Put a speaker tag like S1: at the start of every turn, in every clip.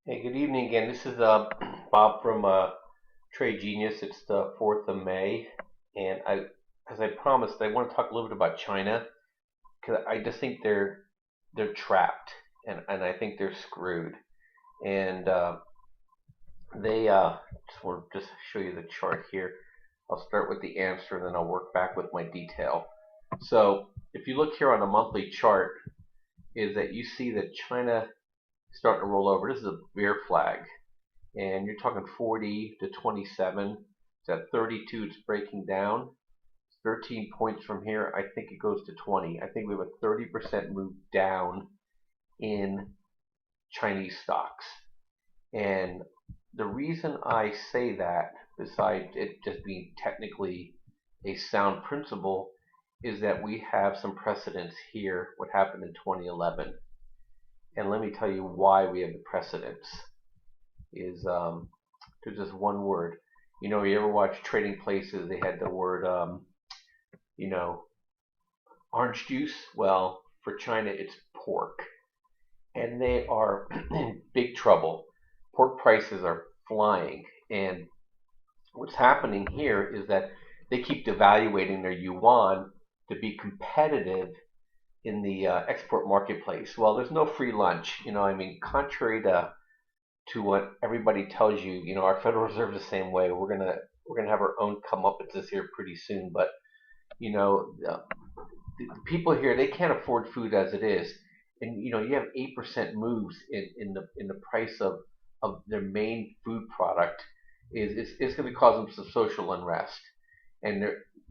S1: Hey, good evening again. This is Bob from Trade Genius. It's the 4th of May, and as I promised, I want to talk a little bit about China because I just think they're trapped, and I think they're screwed. And they just want to just show you the chart here. I'll start with the answer, and then I'll work back with my detail. So if you look here on a monthly chart, is that you see that China is starting to roll over. This is a bear flag, and you're talking 40 to 27. It's at 32, it's breaking down. 13 points from here. I think it goes to 20. I think we have a 30% move down in Chinese stocks. And the reason I say that, besides it just being technically a sound principle, is that we have some precedents here, what happened in 2011. And let me tell you why we have the precedents. Is There's just one word. You ever watch Trading Places? They had the word, you know, orange juice. Well, for China, it's pork, and they are in big trouble. Pork prices are flying, and what's happening here is that they keep devaluating their yuan to be competitive in the export marketplace. Well, there's no free lunch. I mean, contrary to what everybody tells you. Our Federal Reserve is the same way. We're gonna have our own comeuppances here pretty soon. But you know, the people here, they can't afford food as it is, and you have 8% moves in the price of their main food product. Is going to cause them some social unrest, and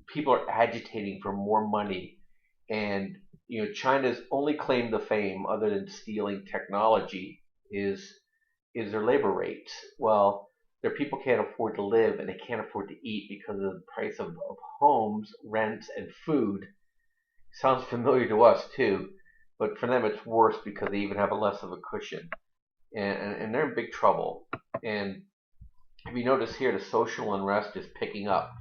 S1: people are agitating for more money. And China's only claim to fame, other than stealing technology, is their labor rates. Well, their people can't afford to live, and they can't afford to eat because of the price of homes, rents, and food. Sounds familiar to us too, but for them it's worse because they even have a less of a cushion, and they're in big trouble. And if you notice here, the social unrest is picking up,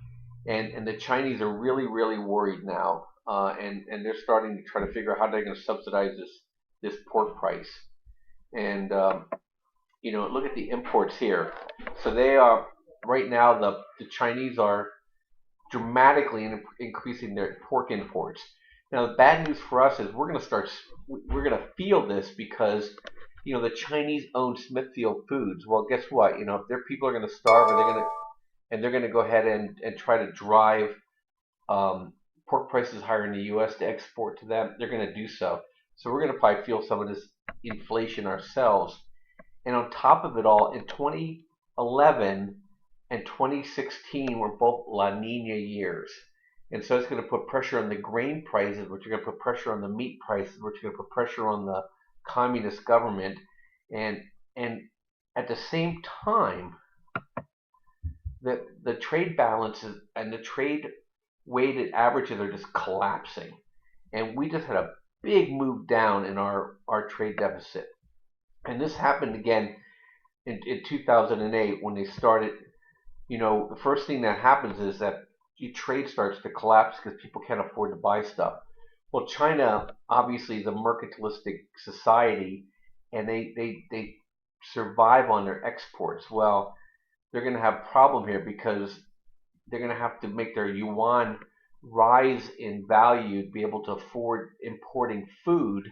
S1: and the Chinese are really worried now, and they're starting to try to figure out how they're going to subsidize this pork price. And look at the imports here. So they are right now, the Chinese are dramatically increasing their pork imports. Now, the bad news for us is we're going to feel this because the Chinese own Smithfield Foods. Well, guess what? If their people are going to starve, they're going to go ahead and try to drive pork prices higher in the U.S. to export to them, they're going to do so. So we're going to probably feel some of this inflation ourselves. And on top of it all, in 2011 and 2016 were both La Nina years. And so it's going to put pressure on the grain prices, which are going to put pressure on the meat prices, which are going to put pressure on the communist government. And at the same time, the trade balances and the trade weighted averages are just collapsing. And we just had a big move down in our trade deficit. And this happened again in 2008 when they started. The first thing that happens is that your trade starts to collapse because people can't afford to buy stuff. Well, China obviously is a mercantilistic society, and they survive on their exports. Well, they're going to have a problem here because they're going to have to make their yuan rise in value to be able to afford importing food,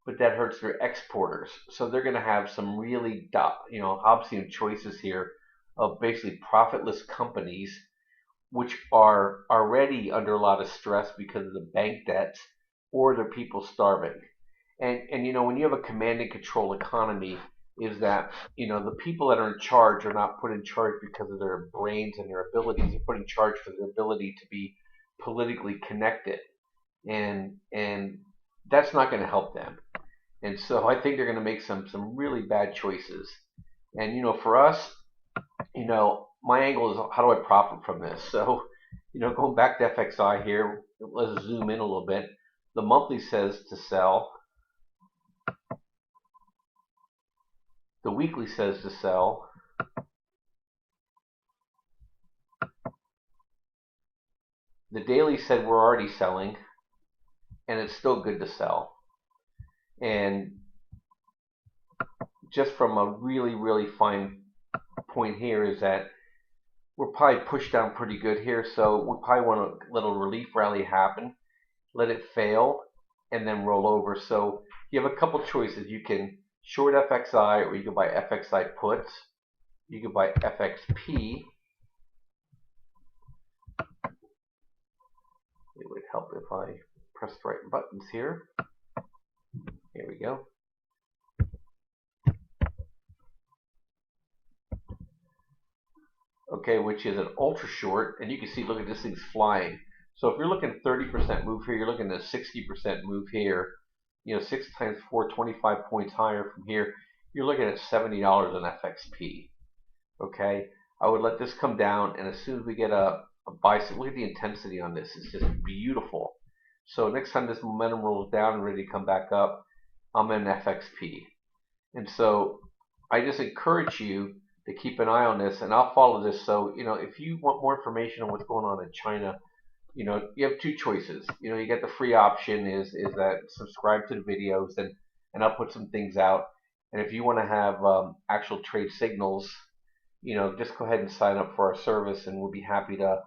S1: but that hurts their exporters. So they're going to have some really, Hobbesian choices here of basically profitless companies, which are already under a lot of stress because of the bank debts or their people starving. And when you have a command and control economy, is that the people that are in charge are not put in charge because of their brains and their abilities. They're put in charge for their ability to be politically connected, and that's not going to help them. And so I think they're going to make some really bad choices. And for us, my angle is, how do I profit from this? So going back to FXI here, let's zoom in a little bit. The monthly says to sell. The weekly says to sell. The daily said we're already selling, and it's still good to sell. And just from a really fine point here is that we're probably pushed down pretty good here, so we probably want a little relief rally happen, let it fail, and then roll over. So you have a couple choices. You can short FXI, or you can buy FXI puts. You can buy FXP. It would help if I press the right buttons here. Here we go. Okay, which is an ultra short, and you can see, look at this thing's flying. So if you're looking at 30% move here, you're looking at 60% move here. 6 times 4, 25 points higher from here. You're looking at $70 on FXP. Okay, I would let this come down, and as soon as we get a buy, look at the intensity on this. It's just beautiful. So next time this momentum rolls down and ready to come back up, I'm in FXP. And so I just encourage you to keep an eye on this, and I'll follow this. So, if you want more information on what's going on in China, you have two choices. You get the free option is that subscribe to the videos, and I'll put some things out. And if you want to have actual trade signals, just go ahead and sign up for our service, and we'll be happy to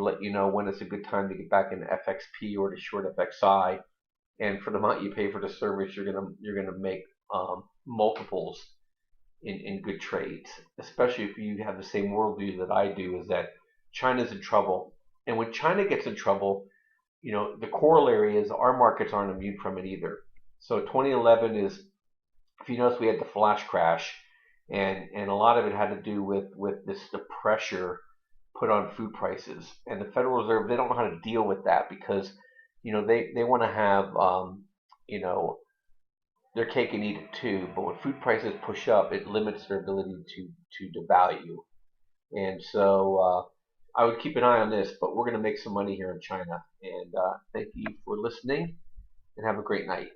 S1: let you know when it's a good time to get back into FXP or to short FXI. And for the amount you pay for the service, you're gonna make multiples in good trades, especially if you have the same worldview that I do, is that China's in trouble. And when China gets in trouble, the corollary is our markets aren't immune from it either. So 2011 is, if you notice, we had the flash crash, and a lot of it had to do with the pressure put on food prices. And the Federal Reserve, they don't know how to deal with that, because they want to have their cake and eat it too. But when food prices push up, it limits their ability to devalue. And so I would keep an eye on this. But we're going to make some money here in China. And thank you for listening, and have a great night.